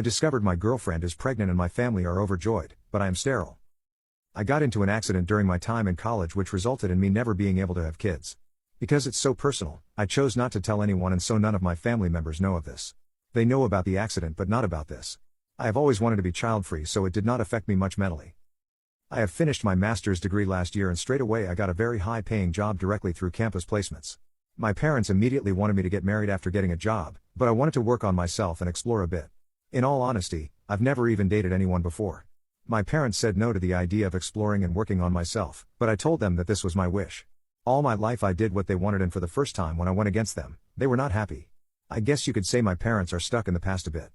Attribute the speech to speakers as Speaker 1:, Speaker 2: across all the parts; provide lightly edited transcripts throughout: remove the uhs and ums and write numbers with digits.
Speaker 1: I discovered my girlfriend is pregnant and my family are overjoyed, but I am sterile. I got into an accident during my time in college which resulted in me never being able to have kids. Because it's so personal, I chose not to tell anyone, and so none of my family members know of this. They know about the accident but not about this. I have always wanted to be child-free, so it did not affect me much mentally. I have finished my master's degree last year and straight away I got a very high-paying job directly through campus placements. My parents immediately wanted me to get married after getting a job, but I wanted to work on myself and explore a bit. In all honesty, I've never even dated anyone before. My parents said no to the idea of exploring and working on myself, but I told them that this was my wish. All my life I did what they wanted, and for the first time when I went against them, they were not happy. I guess you could say my parents are stuck in the past a bit.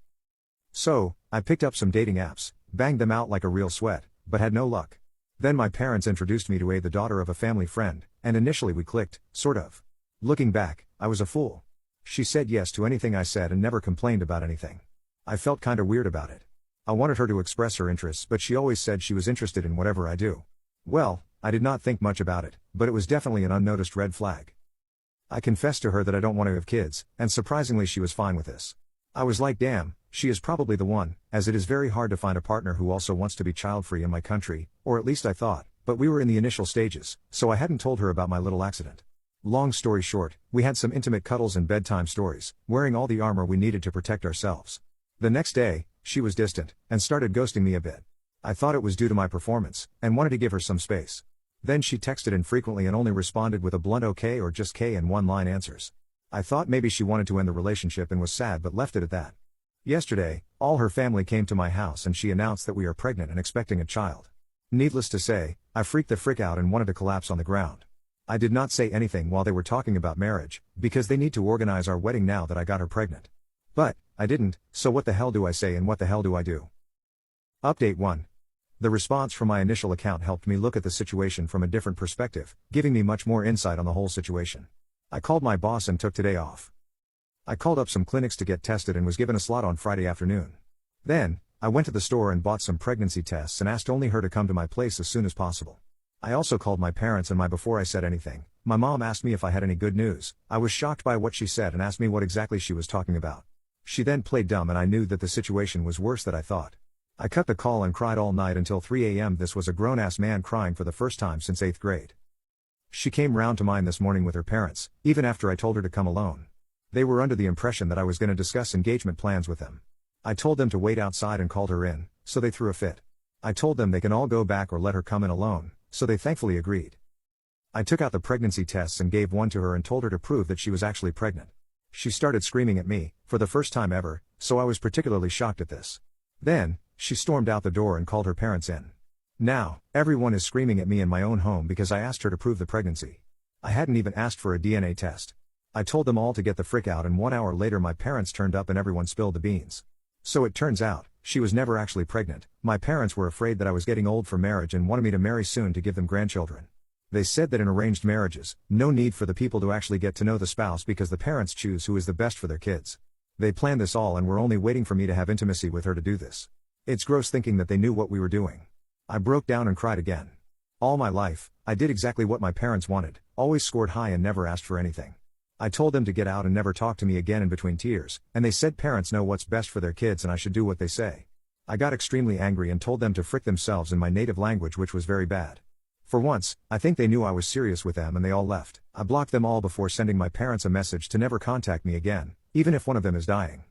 Speaker 1: So, I picked up some dating apps, banged them out like a real sweat, but had no luck. Then my parents introduced me to the daughter of a family friend, and initially we clicked, sort of. Looking back, I was a fool. She said yes to anything I said and never complained about anything. I felt kinda weird about it. I wanted her to express her interests, but she always said she was interested in whatever I do. Well, I did not think much about it, but it was definitely an unnoticed red flag. I confessed to her that I don't want to have kids, and surprisingly she was fine with this. I was like, damn, she is probably the one, as it is very hard to find a partner who also wants to be child-free in my country, or at least I thought, but we were in the initial stages, so I hadn't told her about my little accident. Long story short, we had some intimate cuddles and bedtime stories, wearing all the armor we needed to protect ourselves. The next day, she was distant, and started ghosting me a bit. I thought it was due to my performance, and wanted to give her some space. Then she texted infrequently and only responded with a blunt okay or just K and one-line answers. I thought maybe she wanted to end the relationship and was sad, but left it at that. Yesterday, all her family came to my house and she announced that we are pregnant and expecting a child. Needless to say, I freaked the frick out and wanted to collapse on the ground. I did not say anything while they were talking about marriage, because they need to organize our wedding now that I got her pregnant. But I didn't, so what the hell do I say and what the hell do I do? Update 1. The response from my initial account helped me look at the situation from a different perspective, giving me much more insight on the whole situation. I called my boss and took today off. I called up some clinics to get tested and was given a slot on Friday afternoon. Then, I went to the store and bought some pregnancy tests and asked only her to come to my place as soon as possible. I also called my parents, and before I said anything, my mom asked me if I had any good news. I was shocked by what she said and asked me what exactly she was talking about. She then played dumb and I knew that the situation was worse than I thought. I cut the call and cried all night until 3 a.m. This was a grown-ass man crying for the first time since 8th grade. She came round to mine this morning with her parents, even after I told her to come alone. They were under the impression that I was going to discuss engagement plans with them. I told them to wait outside and called her in, so they threw a fit. I told them they can all go back or let her come in alone, so they thankfully agreed. I took out the pregnancy tests and gave one to her and told her to prove that she was actually pregnant. She started screaming at me, for the first time ever, so I was particularly shocked at this. Then, she stormed out the door and called her parents in. Now, everyone is screaming at me in my own home because I asked her to prove the pregnancy. I hadn't even asked for a DNA test. I told them all to get the frick out, and 1 hour later my parents turned up and everyone spilled the beans. So it turns out, she was never actually pregnant. My parents were afraid that I was getting old for marriage and wanted me to marry soon to give them grandchildren. They said that in arranged marriages, no need for the people to actually get to know the spouse because the parents choose who is the best for their kids. They planned this all and were only waiting for me to have intimacy with her to do this. It's gross thinking that they knew what we were doing. I broke down and cried again. All my life, I did exactly what my parents wanted, always scored high and never asked for anything. I told them to get out and never talk to me again in between tears, and they said parents know what's best for their kids and I should do what they say. I got extremely angry and told them to frick themselves in my native language, which was very bad. For once, I think they knew I was serious with them and they all left. I blocked them all before sending my parents a message to never contact me again, even if one of them is dying.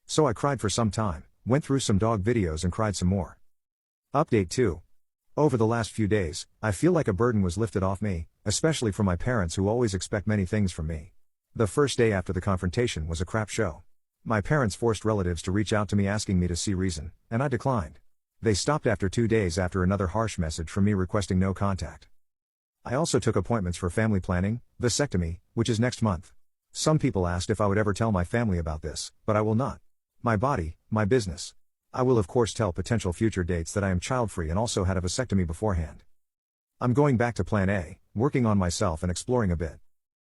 Speaker 1: So I cried for some time, went through some dog videos and cried some more. Update 2. Over the last few days, I feel like a burden was lifted off me, especially from my parents who always expect many things from me. The first day after the confrontation was a crap show. My parents forced relatives to reach out to me asking me to see reason, and I declined. They stopped after 2 days after another harsh message from me requesting no contact. I also took appointments for family planning, vasectomy, which is next month. Some people asked if I would ever tell my family about this, but I will not. My body, my business. I will of course tell potential future dates that I am child-free and also had a vasectomy beforehand. I'm going back to plan A, working on myself and exploring a bit.